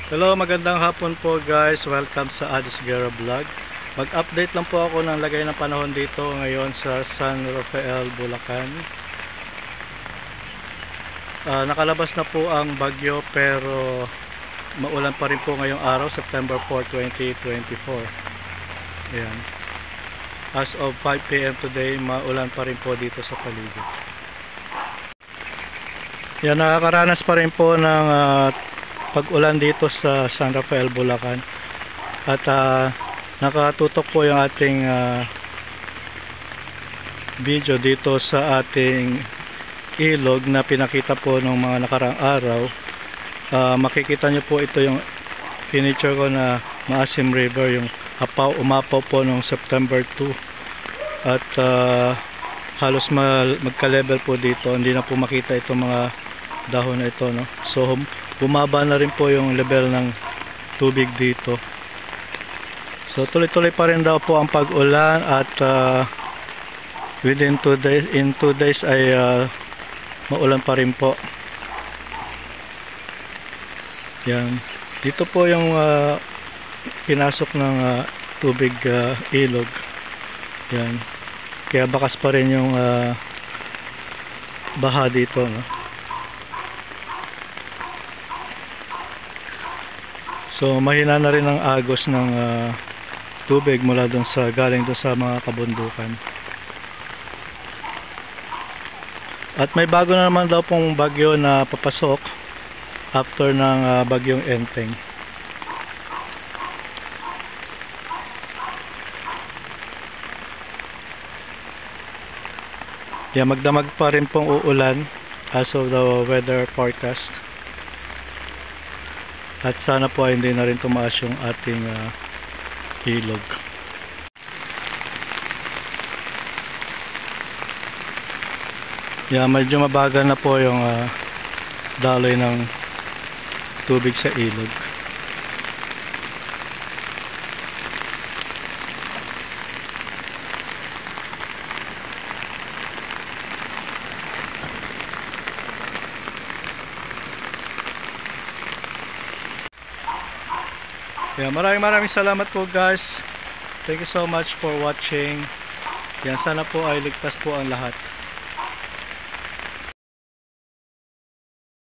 Hello, magandang hapon po guys. Welcome sa Adis Guerra Vlog. Mag-update lang po ako ng lagay ng panahon dito ngayon sa San Rafael, Bulacan. Nakalabas na po ang bagyo pero maulan pa rin po ngayong araw, September 4, 2024. Ayan. As of 5 PM today, maulan pa rin po dito sa paligid. Yan, nakakaranas pa rin po ng pag-ulan dito sa San Rafael, Bulacan. At nakatutok po yung ating video dito sa ating ilog na pinakita po ng mga nakarang araw. Makikita nyo po ito yung finiture ko na Maasim River, yung umapaw po noong September 2. At halos magka-level po dito, hindi na po makita itong mga dahon na ito, no? So bumaba na rin po yung level ng tubig dito. So tuloy-tuloy pa rin daw po ang pag-ulan at within 2 days, in 2 days ay maulan pa rin po. Yan. Dito po yung pinasok ng tubig ilog. Yan. Kaya bakas pa rin yung baha dito, no? So mahina na rin ang agos ng tubig mula doon sa galing doon sa mga kabundukan. At may bago na naman daw pong bagyo na papasok after ng bagyong Enteng. Yeah, magdamag pa rin pong uulan as of the weather forecast. At sana po ay hindi na rin tumaas yung ating ilog. Yeah, medyo mabagal na po yung daloy ng tubig sa ilog. Yeah, maraming salamat po guys. Thank you so much for watching. Yan, sana po ay ligtas po ang lahat.